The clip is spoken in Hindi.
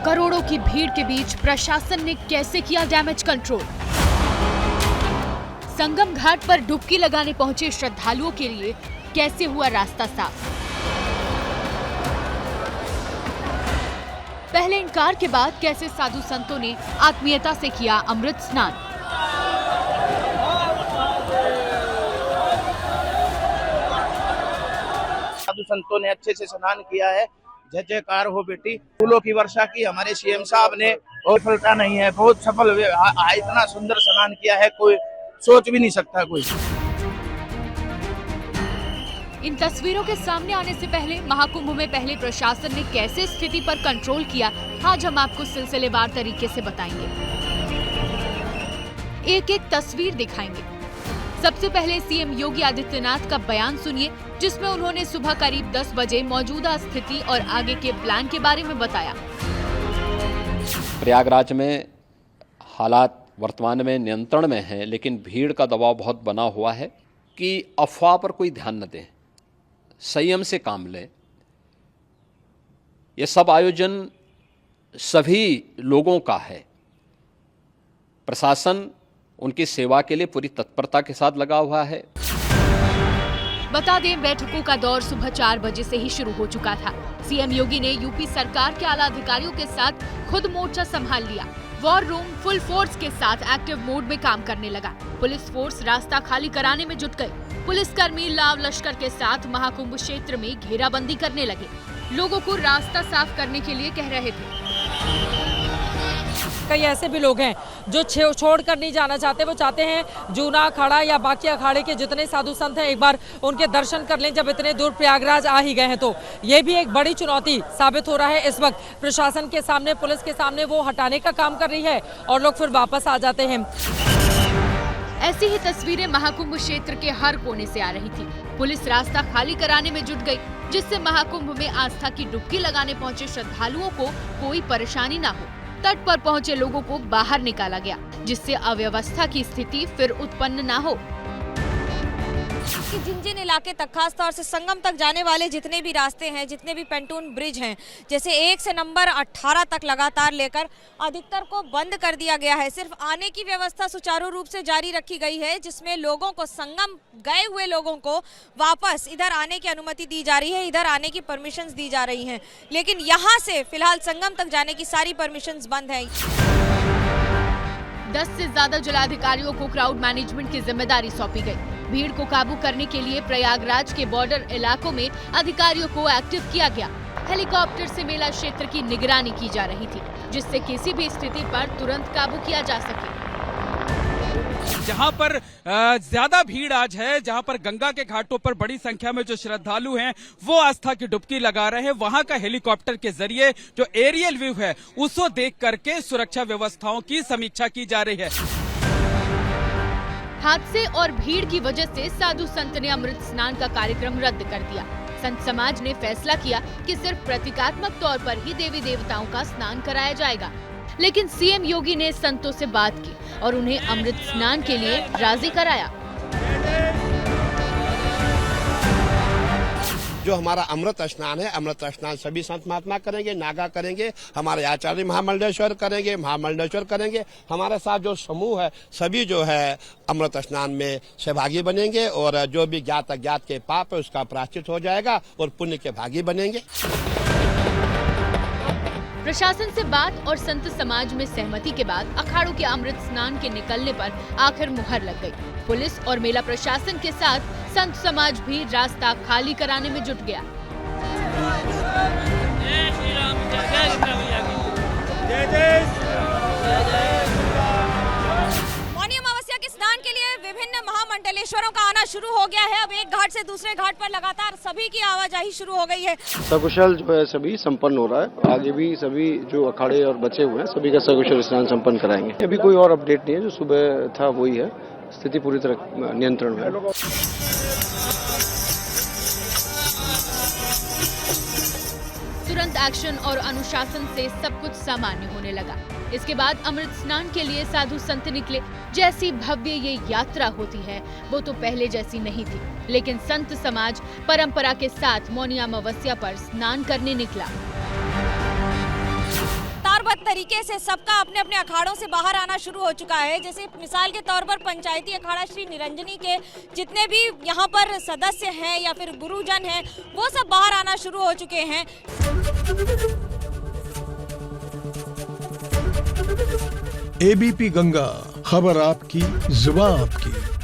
करोड़ों की भीड़ के बीच प्रशासन ने कैसे किया डैमेज कंट्रोल? संगम घाट पर डुबकी लगाने पहुंचे श्रद्धालुओं के लिए कैसे हुआ रास्ता साफ? पहले इनकार के बाद कैसे साधु संतों ने आत्मीयता से किया अमृत स्नान? साधु संतों ने अच्छे से स्नान किया है। जय जयकार हो बेटी। फूलों की वर्षा की हमारे सीएम साहब ने, और सफलता नहीं है, बहुत सफल इतना सुंदर स्नान किया है, कोई सोच भी नहीं सकता कोई। इन तस्वीरों के सामने आने से पहले महाकुंभ में पहले प्रशासन ने कैसे स्थिति पर कंट्रोल किया, आज हम आपको सिलसिलेवार तरीके से बताएंगे। एक एक तस्वीर दिखाएंगे। सबसे पहले सीएम योगी आदित्यनाथ का बयान सुनिए, जिसमें उन्होंने सुबह करीब 10 बजे मौजूदा स्थिति और आगे के प्लान के बारे में बताया। प्रयागराज में हालात वर्तमान में नियंत्रण में हैं, लेकिन भीड़ का दबाव बहुत बना हुआ है कि अफवाह पर कोई ध्यान न दें, संयम से काम लें। ये सब आयोजन सभी लोगों का है। प्रशासन उनकी सेवा के लिए पूरी तत्परता के साथ लगा हुआ है। बता दें, बैठकों का दौर सुबह 4 बजे से ही शुरू हो चुका था। सीएम योगी ने यूपी सरकार के आला अधिकारियों के साथ खुद मोर्चा संभाल लिया। वॉर रूम फुल फोर्स के साथ एक्टिव मोड में काम करने लगा। पुलिस फोर्स रास्ता खाली कराने में जुट गई। पुलिसकर्मी लाव लश्कर के साथ महाकुंभ क्षेत्र में घेराबंदी करने लगे। लोगों को रास्ता साफ करने के लिए कह रहे थे। कई ऐसे भी लोग हैं जो छोड़कर नहीं जाना चाहते। वो चाहते हैं जूना अखाड़ा या बाकी अखाड़े के जितने साधु संत हैं एक बार उनके दर्शन कर लें, जब इतने दूर प्रयागराज आ ही गए हैं। तो ये भी एक बड़ी चुनौती साबित हो रहा है इस वक्त प्रशासन के सामने, पुलिस के सामने। वो हटाने का काम कर रही है और लोग फिर वापस आ जाते हैं। ऐसी ही तस्वीरें महाकुंभ क्षेत्र के हर कोने से आ रही थी। पुलिस रास्ता खाली कराने में जुट गई, जिससे महाकुंभ में आस्था की डुबकी लगाने पहुंचे श्रद्धालुओं को कोई परेशानी न हो। तट पर पहुंचे लोगों को बाहर निकाला गया, जिससे अव्यवस्था की स्थिति फिर उत्पन्न न हो। कि जिन इलाके तक, खास तौर से संगम तक जाने वाले जितने भी रास्ते हैं, जितने भी पेंटून ब्रिज हैं, जैसे 1 से नंबर 18 तक लगातार लेकर अधिकतर को बंद कर दिया गया है। सिर्फ आने की व्यवस्था सुचारू रूप से जारी रखी गई है, जिसमें लोगों को, संगम गए हुए लोगों को वापस इधर आने की अनुमति दी जा रही है, इधर आने की परमिशंस दी जा रही हैं। लेकिन यहाँ से फिलहाल संगम तक जाने की सारी परमिशंस बंद है। 10 से ज्यादा जिलाधिकारियों को क्राउड मैनेजमेंट की जिम्मेदारी सौंपी गई। भीड़ को काबू करने के लिए प्रयागराज के बॉर्डर इलाकों में अधिकारियों को एक्टिव किया गया। हेलीकॉप्टर से मेला क्षेत्र की निगरानी की जा रही थी, जिससे किसी भी स्थिति पर तुरंत काबू किया जा सके। जहां पर ज्यादा भीड़ आज है, जहां पर गंगा के घाटों पर बड़ी संख्या में जो श्रद्धालु हैं वो आस्था की डुबकी लगा रहे हैं, वहां का हेलीकॉप्टर के जरिए जो एरियल व्यू है उसको देख करके सुरक्षा व्यवस्थाओं की समीक्षा की जा रही है। हादसे और भीड़ की वजह से साधु संत ने अमृत स्नान का कार्यक्रम रद्द कर दिया। संत समाज ने फैसला किया कि सिर्फ प्रतीकात्मक तौर पर ही देवी देवताओं का स्नान कराया जाएगा। लेकिन सीएम योगी ने संतों से बात की और उन्हें अमृत स्नान के लिए राजी कराया। जो हमारा अमृत स्नान है, अमृत स्नान सभी संत महात्मा करेंगे, नागा करेंगे, हमारे आचार्य महामंडलेश्वर करेंगे, महामंडलेश्वर करेंगे। हमारे साथ जो समूह है सभी जो है अमृत स्नान में सहभागी बनेंगे, और जो भी ज्ञात अज्ञात के पाप है उसका प्रायश्चित हो जाएगा और पुण्य के भागी बनेंगे। प्रशासन से बात और संत समाज में सहमति के बाद अखाड़ों के अमृत स्नान के निकलने पर आखिर मुहर लग गई। पुलिस और मेला प्रशासन के साथ संत समाज भी रास्ता खाली कराने में जुट गया। मौनी अमावस्या के स्नान के लिए विभिन्न महामंडलेश्वरों का आना शुरू हो गया है। अब एक घाट से दूसरे घाट पर लगातार सभी की आवाजाही शुरू हो गई है। सकुशल जो है सभी संपन्न हो रहा है। आगे भी सभी जो अखाड़े और बचे हुए हैं सभी का सकुशल स्नान संपन्न कराएंगे। अभी कोई और अपडेट नहीं है, जो सुबह था वही है। स्थिति पूरी तरह नियंत्रण में है। तुरंत एक्शन और अनुशासन से सब कुछ सामान्य होने लगा। इसके बाद अमृत स्नान के लिए साधु संत निकले। जैसी भव्य ये यात्रा होती है वो तो पहले जैसी नहीं थी, लेकिन संत समाज परंपरा के साथ मौनी अमावस्या पर स्नान करने निकला। क्रमबद्ध तरीके से सबका अपने अपने अखाड़ों से बाहर आना शुरू हो चुका है। जैसे मिसाल के तौर पर पंचायती अखाड़ा श्री निरंजनी के जितने भी यहाँ पर सदस्य हैं या फिर गुरुजन हैं, वो सब बाहर आना शुरू हो चुके हैं। एबीपी गंगा, खबर आपकी, जुबान आपकी।